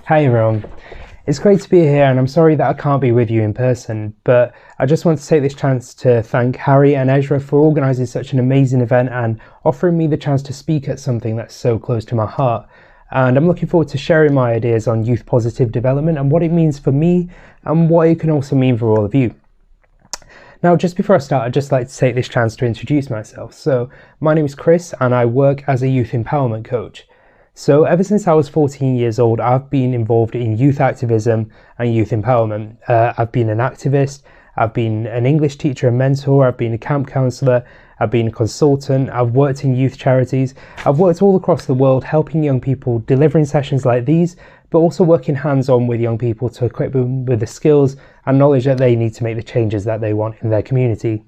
Hi everyone, it's great to be here and I'm sorry that I can't be with you in person, but I just want to take this chance to thank Harry and Ezra for organising such an amazing event and offering me the chance to speak at something that's so close to my heart. And I'm looking forward to sharing my ideas on youth positive development and what it means for me and what it can also mean for all of you. Now, just before I start, I'd just like to take this chance to introduce myself. So, my name is Chris and I work as a youth empowerment coach. So ever since I was 14 years old, I've been involved in youth activism and youth empowerment. I've been an activist, I've been an English teacher and mentor, I've been a camp counsellor, I've been a consultant, I've worked in youth charities, I've worked all across the world helping young people, delivering sessions like these, but also working hands-on with young people to equip them with the skills and knowledge that they need to make the changes that they want in their community.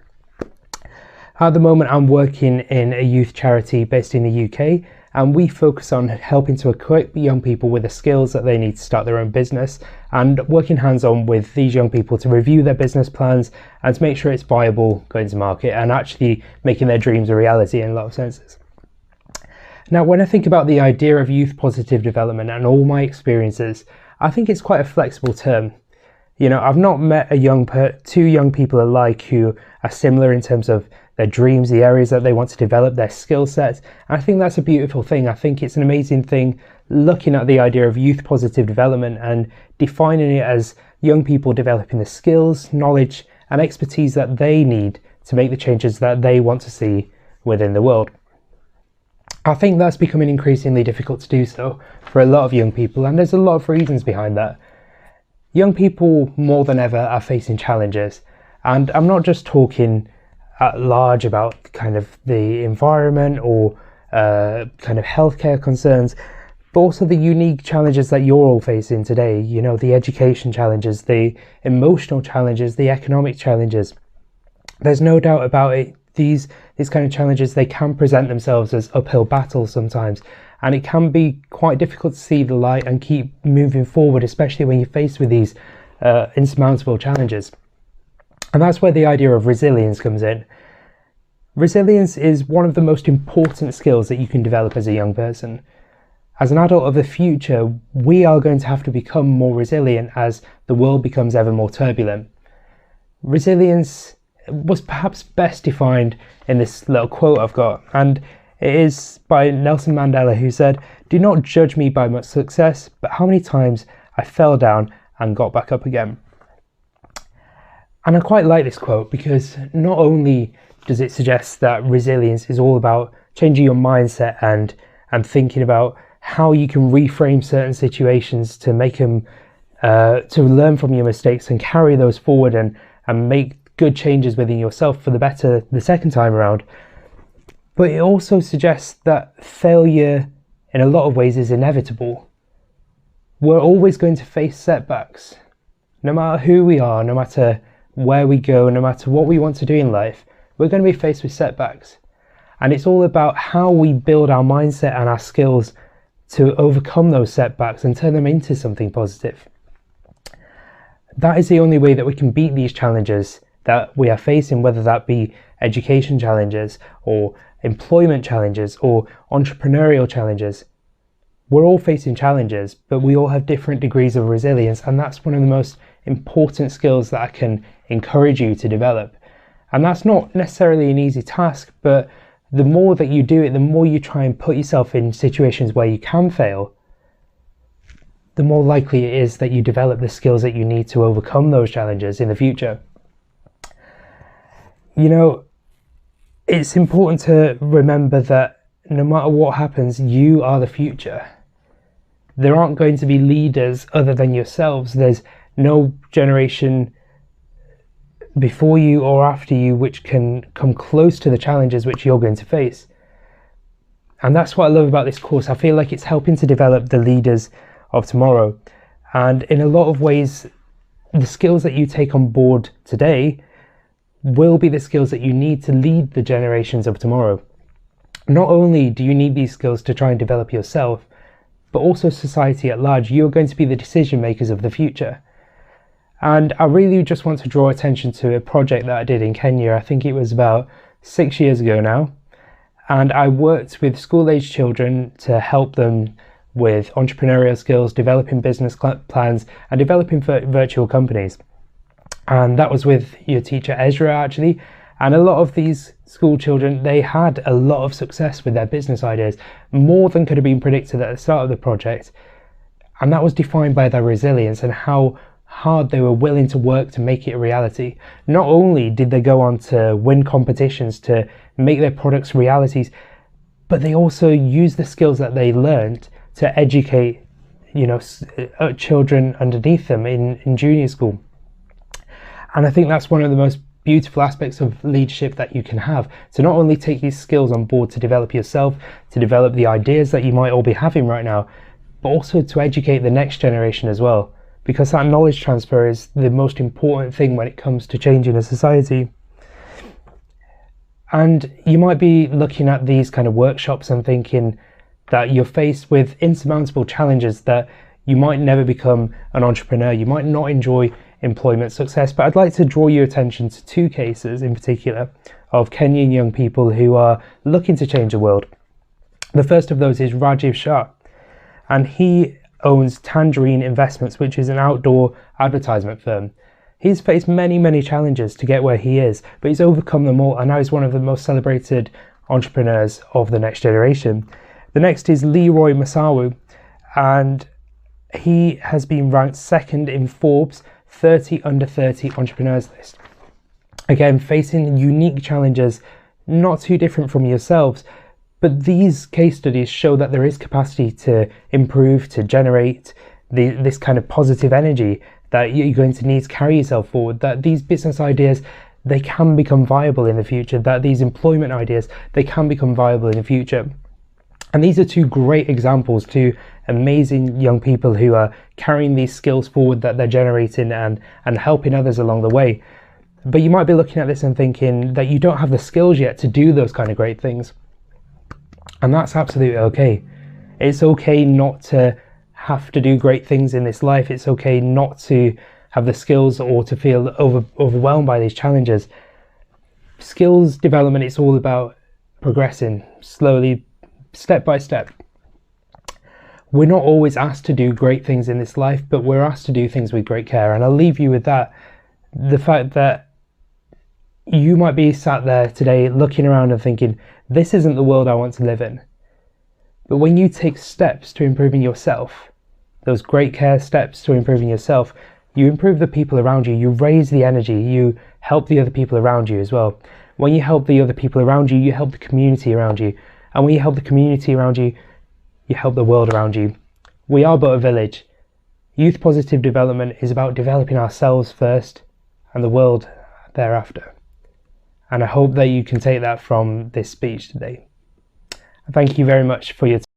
At the moment, I'm working in a youth charity based in the UK, and we focus on helping to equip young people with the skills that they need to start their own business and working hands-on with these young people to review their business plans and to make sure it's viable going to market and actually making their dreams a reality in a lot of senses. Now, when I think about the idea of youth positive development and all my experiences, I think it's quite a flexible term. You know, I've not met two young people alike who are similar in terms of their dreams, the areas that they want to develop, their skill sets. And I think that's a beautiful thing. I think it's an amazing thing looking at the idea of youth positive development and defining it as young people developing the skills, knowledge, and expertise that they need to make the changes that they want to see within the world. I think that's becoming increasingly difficult to do so for a lot of young people, and there's a lot of reasons behind that. Young people more than ever are facing challenges, and I'm not just talking at large about kind of the environment or kind of healthcare concerns, but also the unique challenges that you're all facing today. You know, the education challenges, the emotional challenges, the economic challenges. There's no doubt about it. These kind of challenges, they can present themselves as uphill battles sometimes, and it can be quite difficult to see the light and keep moving forward, especially when you're faced with these insurmountable challenges. And that's where the idea of resilience comes in. Resilience is one of the most important skills that you can develop as a young person. As an adult of the future, we are going to have to become more resilient as the world becomes ever more turbulent. Resilience was perhaps best defined in this little quote I've got, and it is by Nelson Mandela, who said, "Do not judge me by my success, but how many times I fell down and got back up again." And I quite like this quote because not only does it suggest that resilience is all about changing your mindset and thinking about how you can reframe certain situations to make them, to learn from your mistakes and carry those forward and make good changes within yourself for the better the second time around. But it also suggests that failure in a lot of ways is inevitable. We're always going to face setbacks. No matter who we are, no matter where we go, no matter what we want to do in life, we're going to be faced with setbacks. And it's all about how we build our mindset and our skills to overcome those setbacks and turn them into something positive. That is the only way that we can beat these challenges that we are facing, whether that be education challenges or employment challenges or entrepreneurial challenges. We're all facing challenges, but we all have different degrees of resilience, and that's one of the most important skills that I can encourage you to develop. And that's not necessarily an easy task, but the more that you do it, the more you try and put yourself in situations where you can fail, the more likely it is that you develop the skills that you need to overcome those challenges in the future. You know, it's important to remember that no matter what happens, you are the future. There aren't going to be leaders other than yourselves. There's no generation before you or after you which can come close to the challenges which you're going to face. And that's what I love about this course. I feel like it's helping to develop the leaders of tomorrow. And in a lot of ways, the skills that you take on board today will be the skills that you need to lead the generations of tomorrow. Not only do you need these skills to try and develop yourself, but also society at large. You're going to be the decision makers of the future. And I really just want to draw attention to a project that I did in Kenya. I think it was about 6 years ago now. And I worked with school-aged children to help them with entrepreneurial skills, developing business plans, and developing virtual companies. And that was with your teacher Ezra, actually. And a lot of these school children, they had a lot of success with their business ideas, more than could have been predicted at the start of the project. And that was defined by their resilience and how hard they were willing to work to make it a reality. Not only did they go on to win competitions to make their products realities, but they also used the skills that they learned to educate, children underneath them in junior school. And I think that's one of the most beautiful aspects of leadership that you can have, to not only take these skills on board to develop yourself, to develop the ideas that you might all be having right now, but also to educate the next generation as well, because that knowledge transfer is the most important thing when it comes to changing a society. And you might be looking at these kind of workshops and thinking that you're faced with insurmountable challenges, that you might never become an entrepreneur, you might not enjoy employment success. But I'd like to draw your attention to two cases in particular of Kenyan young people who are looking to change the world. The first of those is Rajiv Shah, and he owns Tangerine Investments, which is an outdoor advertisement firm. He's faced many challenges to get where he is, but he's overcome them all, and now he's one of the most celebrated entrepreneurs of the next generation. The next is Leroy Masawu, and he has been ranked second in Forbes 30 under 30 entrepreneurs list. Again, facing unique challenges, not too different from yourselves, but these case studies show that there is capacity to improve, to generate this kind of positive energy that you're going to need to carry yourself forward, that these business ideas, they can become viable in the future, that these employment ideas, they can become viable in the future. And these are two great examples, two amazing young people who are carrying these skills forward that they're generating and helping others along the way. But you might be looking at this and thinking that you don't have the skills yet to do those kind of great things. And that's absolutely okay. It's okay not to have to do great things in this life. It's okay not to have the skills or to feel overwhelmed by these challenges. Skills development, it's all about progressing slowly, step by step. We're not always asked to do great things in this life, but we're asked to do things with great care. And I'll leave you with that. The fact that you might be sat there today looking around and thinking, this isn't the world I want to live in. But when you take steps to improving yourself, those great care steps to improving yourself, you improve the people around you, you raise the energy, you help the other people around you as well. When you help the other people around you, you help the community around you. And when you help the community around you, you help the world around you. We are but a village. Youth positive development is about developing ourselves first and the world thereafter. And I hope that you can take that from this speech today. Thank you very much for your time.